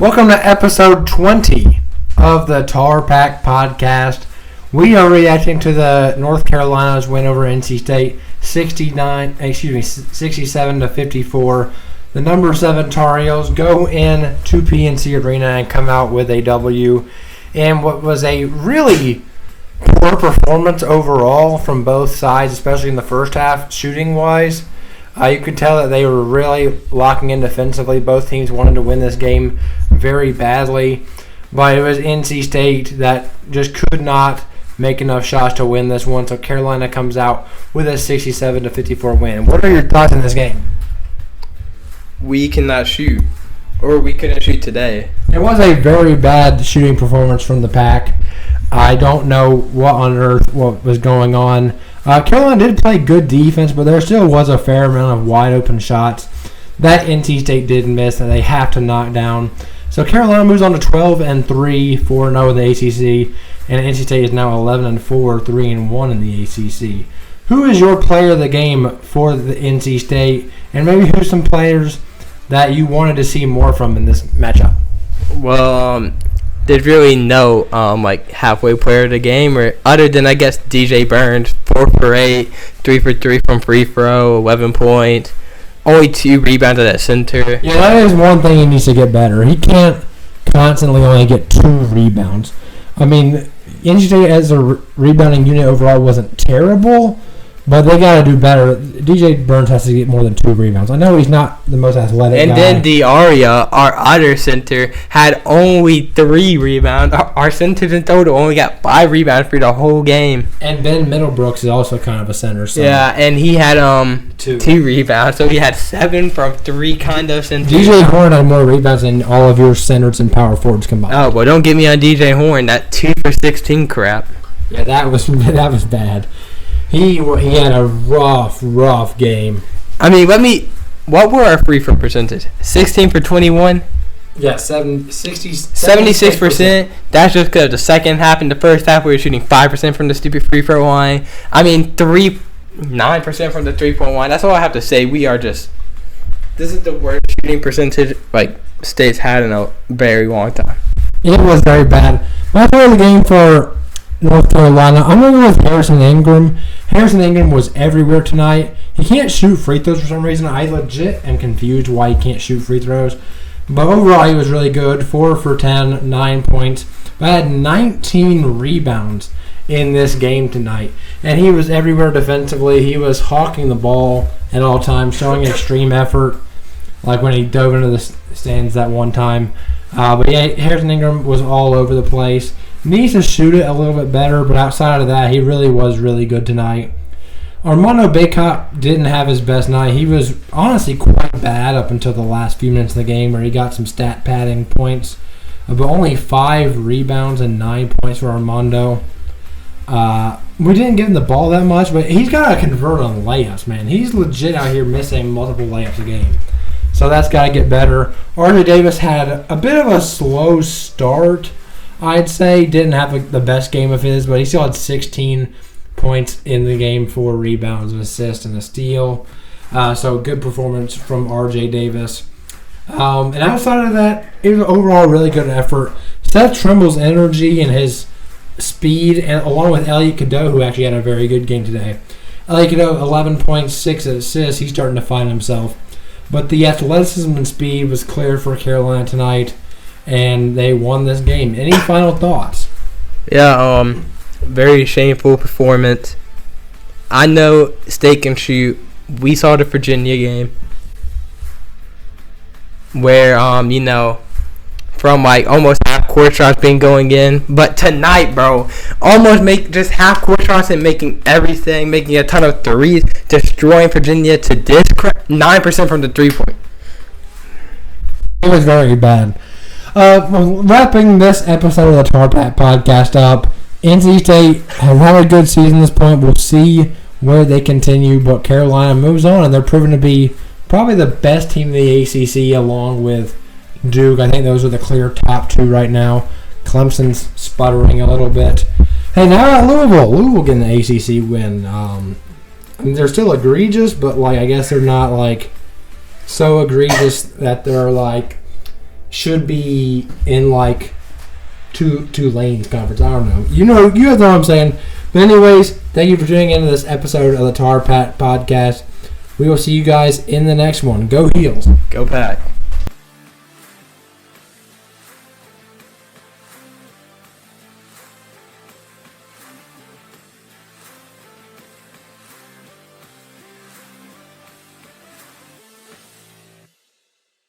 Welcome to episode 20 of the TarPack podcast. We are reacting to the North Carolina's win over NC State, 67 to 54. The number 7 Tar Heels go in to PNC Arena and come out with a W. And what was a really poor performance overall from both sides, especially in the first half, shooting-wise. You could tell that they were really locking in defensively. Both teams wanted to win this game very badly, but it was NC State that just could not make enough shots to win this one. So Carolina comes out with a 67 to 54 win. What are your thoughts on this game? We cannot shoot, or we couldn't shoot today. It was a very bad shooting performance from the Pack. I don't know what was going on. Carolina did play good defense, but there still was a fair amount of wide open shots that NC State did miss that they have to knock down. So Carolina moves on to 12-3, 4-0 in the ACC, and NC State is now 11-4, 3-1 in the ACC. Who is your player of the game for the NC State, and maybe who's some players that you wanted to see more from in this matchup? Well, there's really no halfway player of the game, or other than I guess DJ Burns, 4 for 8, 3 for 3 from free throw, 11 points, only 2 rebounds at that center. Yeah, that is one thing he needs to get better. He can't constantly only get 2 rebounds. I mean, NC State as a rebounding unit overall wasn't terrible, but they got to do better. DJ Burns has to get more than 2 rebounds. I know he's not the most athletic guy. And then Diaria, our other center, had only 3 rebounds. Our centers in total only got 5 rebounds for the whole game. And Ben Middlebrooks is also kind of a center. So. Yeah, and he had 2 rebounds, so he had 7 from 3 kind of centers. DJ Horn had more rebounds than all of your centers and power forwards combined. Oh, well, don't get me on DJ Horn. That 2 for 16 crap. Yeah, that was bad. He had a rough game. I mean, what were our free throw percentage? 16 for 21? Yeah, 76%. That's just because the second half and the first half we were shooting 5% from the stupid free throw line. I mean, 9% from the 3-point line. That's all I have to say. This is the worst shooting percentage State's had in a very long time. It was very bad. My player of the game for North Carolina, I'm going to go with Harrison Ingram. Harrison Ingram was everywhere tonight. He can't shoot free throws for some reason. I legit am confused why he can't shoot free throws. But overall, he was really good. 4 for 10, 9 points. But had 19 rebounds in this game tonight. And he was everywhere defensively. He was hawking the ball at all times, showing extreme effort, like when he dove into the stands that one time. But yeah, Harrison Ingram was all over the place. Needs to shoot it a little bit better, but outside of that, he really was really good tonight. Armando Bacot didn't have his best night. He was honestly quite bad up until the last few minutes of the game where he got some stat padding points, but only 5 rebounds and 9 points for Armando. We didn't give him the ball that much, but he's got to convert on layups, man. He's legit out here missing multiple layups a game. So that's got to get better. RJ Davis had a bit of a slow start, I'd say. Didn't have the best game of his, but he still had 16 points in the game, 4 rebounds, an assist, and a steal. So good performance from RJ Davis. And outside of that, it was overall a really good effort. Seth Trimble's energy and his speed, and along with Elliot Cadeau, who actually had a very good game today. Elliot Cadeau, 11.6 assists. He's starting to find himself. But the athleticism and speed was clear for Carolina tonight, and they won this game. Any final thoughts? Yeah, very shameful performance. I know State can shoot. We saw the Virginia game where, from almost half court shots being going in. But tonight, bro, almost make just half court shots and making everything, making a ton of threes, destroying Virginia to 9% from the 3-point. It was very bad. Wrapping this episode of the TarPack podcast up, NC State has had a good season at this point. We'll see where they continue, but Carolina moves on, and they're proven to be probably the best team in the ACC along with Duke. I think those are the clear top 2 right now. Clemson's sputtering a little bit. Hey, now at Louisville. Louisville getting the ACC win. I mean, they're still egregious, but I guess they're not so egregious that they're should be in like Tulane's conference. I don't know. You guys know what I'm saying. But anyways, thank you for tuning into this episode of the TarPack podcast. We will see you guys in the next one. Go Heels. Go Pack.